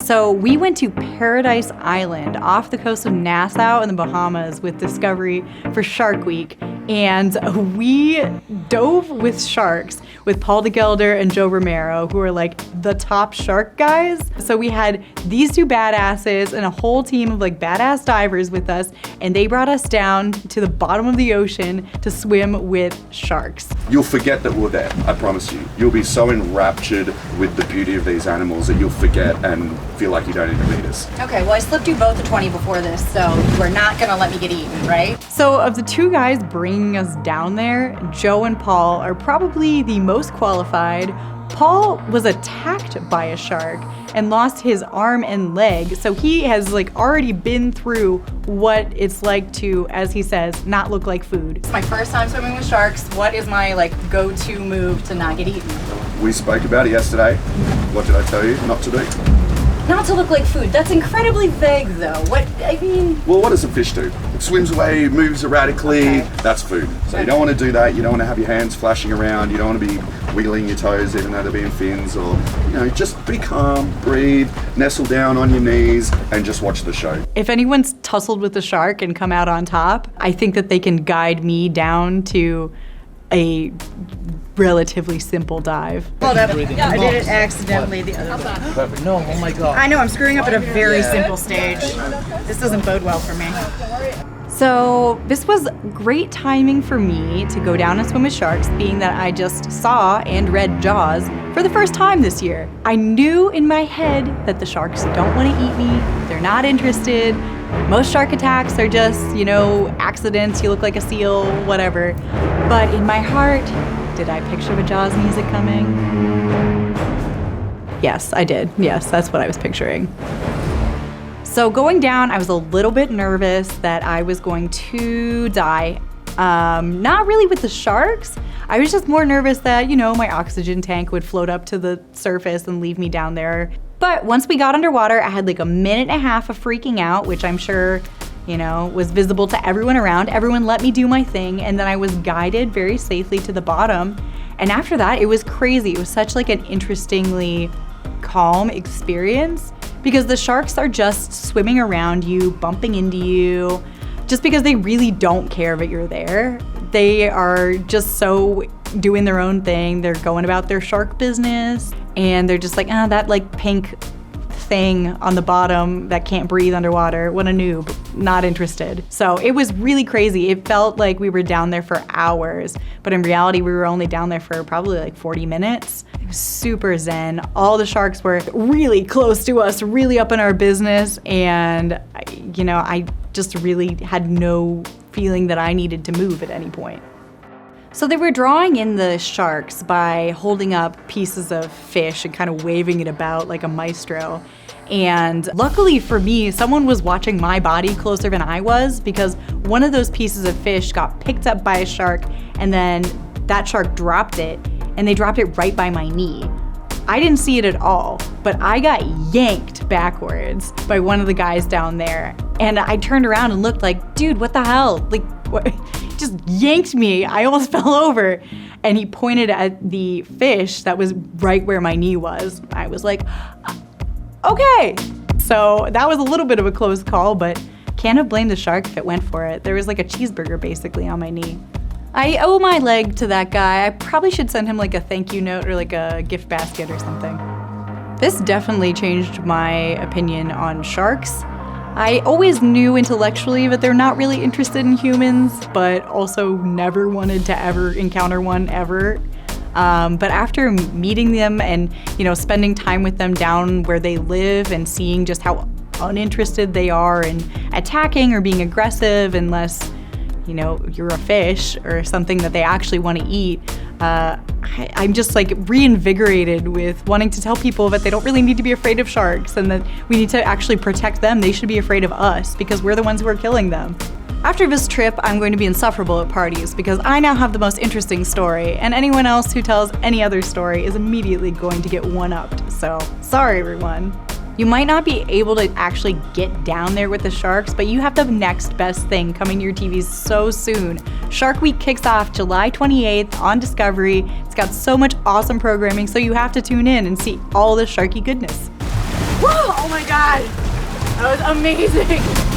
So we went to Paradise Island off the coast of Nassau in the Bahamas with Discovery for Shark Week. And we dove with sharks with Paul DeGelder and Joe Romero, who are like the top shark guys. So we had these two badasses and a whole team of like badass divers with us, and they brought us down to the bottom of the ocean to swim with sharks. You'll forget that we're there, I promise you. You'll be so enraptured with the beauty of these animals that you'll forget and feel like you don't even need us. Okay, well I slipped you both a 20 before this, so you are not gonna let me get eaten, right? So of the two guys bringing us down there, Joe and Paul are probably the most qualified. Paul was attacked by a shark and lost his arm and leg, so he has like already been through what it's like to, as he says, not look like food. It's my first time swimming with sharks. What is my like go-to move to not get eaten? We spoke about it yesterday. What did I tell you not to do? Not to look like food. That's incredibly vague though. Well, what does a fish do? It swims away, moves erratically. Okay. That's food. So you don't want to do that. You don't want to have your hands flashing around. You don't want to be wiggling your toes even though they're being fins, or, just be calm, breathe, nestle down on your knees and just watch the show. If anyone's tussled with a shark and come out on top, I think that they can guide me down to a relatively simple dive. Hold up. Yeah, I did it accidentally the other way. Perfect. No, oh my God. I know, I'm screwing up at a very simple stage. This doesn't bode well for me. So this was great timing for me to go down and swim with sharks, being that I just saw and read Jaws for the first time this year. I knew in my head that the sharks don't want to eat me, they're not interested. Most shark attacks are just, accidents, you look like a seal, whatever. But in my heart, did I picture the Jaws music coming? Yes, I did. Yes, that's what I was picturing. So going down, I was a little bit nervous that I was going to die. Not really with the sharks. I was just more nervous that, my oxygen tank would float up to the surface and leave me down there. But once we got underwater, I had like a minute and a half of freaking out, which I'm sure, was visible to everyone around. Everyone let me do my thing, and then I was guided very safely to the bottom. And after that, it was crazy. It was such like an interestingly calm experience because the sharks are just swimming around you, bumping into you, just because they really don't care that you're there. They are just so doing their own thing. They're going about their shark business, and they're just like, that like pink thing on the bottom that can't breathe underwater. What a noob. Not interested. So it was really crazy. It felt like we were down there for hours, but in reality, we were only down there for probably like 40 minutes. It was super zen. All the sharks were really close to us, really up in our business, and I just really had no feeling that I needed to move at any point. So they were drawing in the sharks by holding up pieces of fish and kind of waving it about like a maestro. And luckily for me, someone was watching my body closer than I was, because one of those pieces of fish got picked up by a shark, and then that shark dropped it, and they dropped it right by my knee. I didn't see it at all, but I got yanked backwards by one of the guys down there. And I turned around and looked like, dude, what the hell? Like, what? Just yanked me. I almost fell over. And he pointed at the fish that was right where my knee was. I was like, okay. So that was a little bit of a close call, but can't have blamed the shark if it went for it. There was like a cheeseburger basically on my knee. I owe my leg to that guy. I probably should send him like a thank you note or like a gift basket or something. This definitely changed my opinion on sharks. I always knew intellectually that they're not really interested in humans, but also never wanted to ever encounter one ever. But after meeting them and, spending time with them down where they live and seeing just how uninterested they are in attacking or being aggressive unless, you're a fish or something that they actually want to eat, I'm just like reinvigorated with wanting to tell people that they don't really need to be afraid of sharks and that we need to actually protect them. They should be afraid of us because we're the ones who are killing them. After this trip, I'm going to be insufferable at parties because I now have the most interesting story, and anyone else who tells any other story is immediately going to get one-upped. So, sorry everyone. You might not be able to actually get down there with the sharks, but you have the next best thing coming to your TVs so soon. Shark Week kicks off July 28th on Discovery. It's got so much awesome programming, so you have to tune in and see all the sharky goodness. Oh my god, that was amazing.